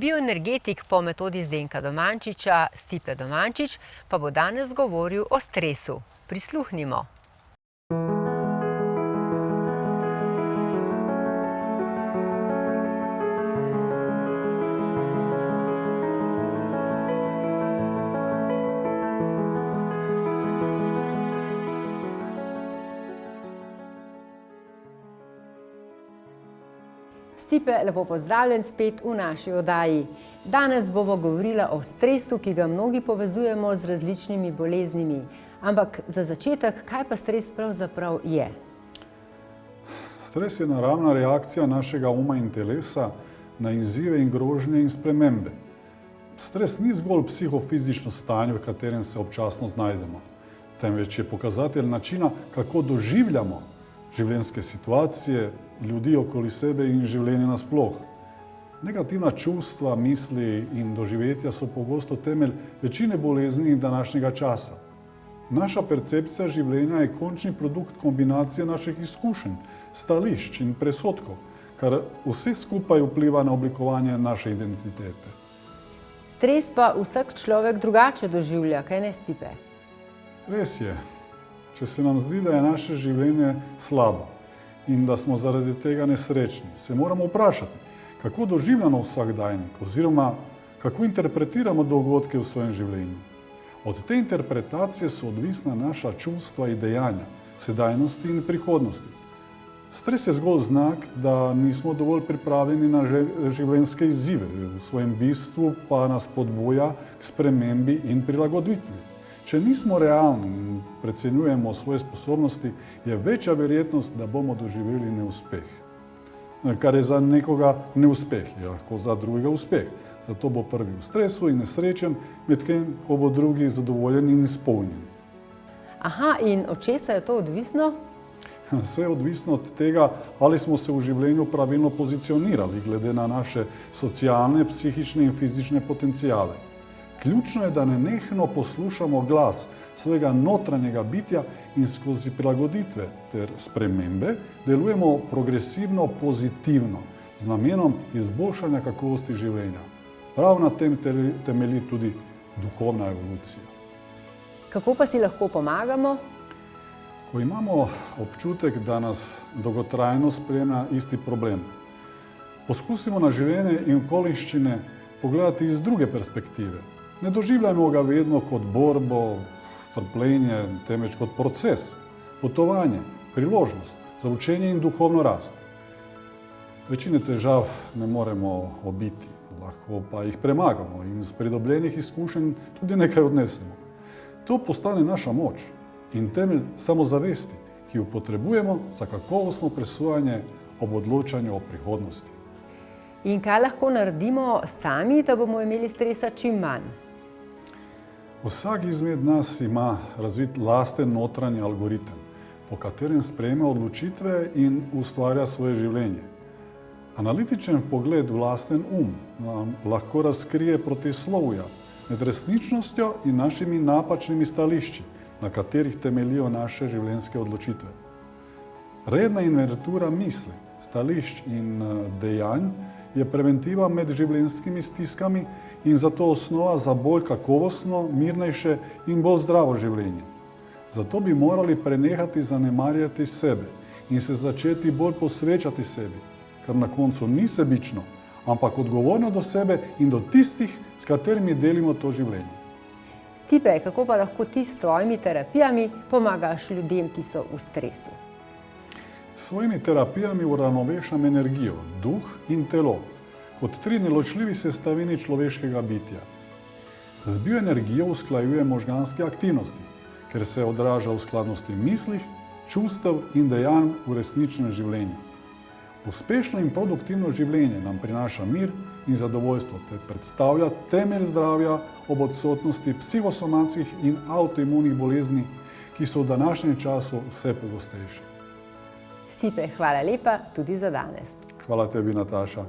Bioenergetik po metodi Zdenka Domančiča, Stipe Domančič, pa bo danes govoril o stresu. Prisluhnimo. Stipe, lepo pozdravljen spet v naši oddaji. Danes bomo govorila o stresu, ki ga mnogi povezujemo z različnimi boleznimi. Ampak za začetek, kaj pa stres pravzaprav je? Stres je naravna reakcija našega uma in telesa na izzive in grožnje in spremembe. Stres ni zgolj psihofizično stanje, v katerem se občasno znajdemo, temveč je pokazatelj načina, kako doživljamo življenjske situacije, ljudi okoli sebe in življenje nasploh. Negativna čustva, misli in doživetja so pogosto temelj večine bolezni današnjega časa. Naša percepcija življenja je končni produkt kombinacije naših izkušenj, stališč in presotkov, kar vse skupaj vpliva na oblikovanje naše identitete. Stres pa vsak človek drugače doživlja, kaj ne, Stipe? Res je. Če se nam zdi, da je naše življenje slabo in da smo zaradi tega nesrečni, se moramo vprašati, kako doživljamo vsakdajnik oziroma kako interpretiramo dogodke v svojem življenju. Od te interpretacije so odvisna naša čustva in dejanja, sedajnosti in prihodnosti. Stres je zgolj znak, da nismo dovolj pripravljeni na življenjske izzive, v svojem bistvu pa nas spodbuja k spremembi in prilagoditvi. Če nismo realni in precenjujemo svoje sposobnosti, je večja verjetnost, da bomo doživeli neuspeh. Kar je za nekoga neuspeh, je lahko za drugega uspeh. Zato bo prvi v stresu in nesrečen, medtem ko bo drugi zadovoljen in izpolnjen. Aha, in od česa je to odvisno? Vse je odvisno od tega, ali smo se v življenju pravilno pozicionirali glede na naše socialne, psihične in fizične potencijale. Ključno je, da nenehno poslušamo glas svojega notranjega bitja in skozi prilagoditve ter spremembe delujemo progresivno pozitivno z namenom izboljšanja kakovosti življenja. Prav na tem temelji tudi duhovna evolucija. Kako pa si lahko pomagamo? Ko imamo občutek, da nas dolgotrajno spremlja isti problem, poskusimo na življenje in okoliščine pogledati iz druge perspektive. Ne doživljajmo ga vedno kot borbo, trpljenje, temveč kot proces, potovanje, priložnost za učenje in duhovno rast. Večine težav ne moremo obiti, lahko pa jih premagamo in iz pridobljenih izkušenj tudi nekaj odnesemo. To postane naša moč in temelj samozavesti, ki jo potrebujemo za kakovostno presojanje ob odločanju o prihodnosti. In kaj lahko naredimo sami, da bomo imeli stresa čim manj? Vsak izmed nas ima razvit lasten notranji algoritem, po katerem sprejema odločitve in ustvarja svoje življenje. Analitičen vpogled v lasten nam lahko razkrije protislovja med resničnostjo in našimi napačnimi stališči, na katerih temeljijo naše življenjske odločitve. Redna inventura misli, stališč in dejanj je preventiva med življenjskimi stiskami in zato osnova za bolj kakovostno, mirnejše in bolj zdravo življenje. Zato bi morali prenehati zanemarjati sebe in se začeti bolj posvečati sebi, kar na koncu ni sebično, ampak odgovorno do sebe in do tistih, s katerimi delimo to življenje. Stipe, kako pa lahko ti s tvojimi terapijami pomagaš ljudem, ki so v stresu? S svojimi terapijami uravnovešam energijo, duh in telo, kot tri neločljivi sestavini človeškega bitja. Z bioenergijo usklajuje možganske aktivnosti, ker se odraža v skladnosti mislih, čustev in dejanj v resničnem življenju. Uspešno in produktivno življenje nam prinaša mir in zadovoljstvo ter predstavlja temelj zdravja ob odsotnosti psihosomatskih in avtoimunih bolezni, ki so v današnjem času vse pogostejše. Stipe, hvala lepa tudi za danes. Hvala tebi, Nataša.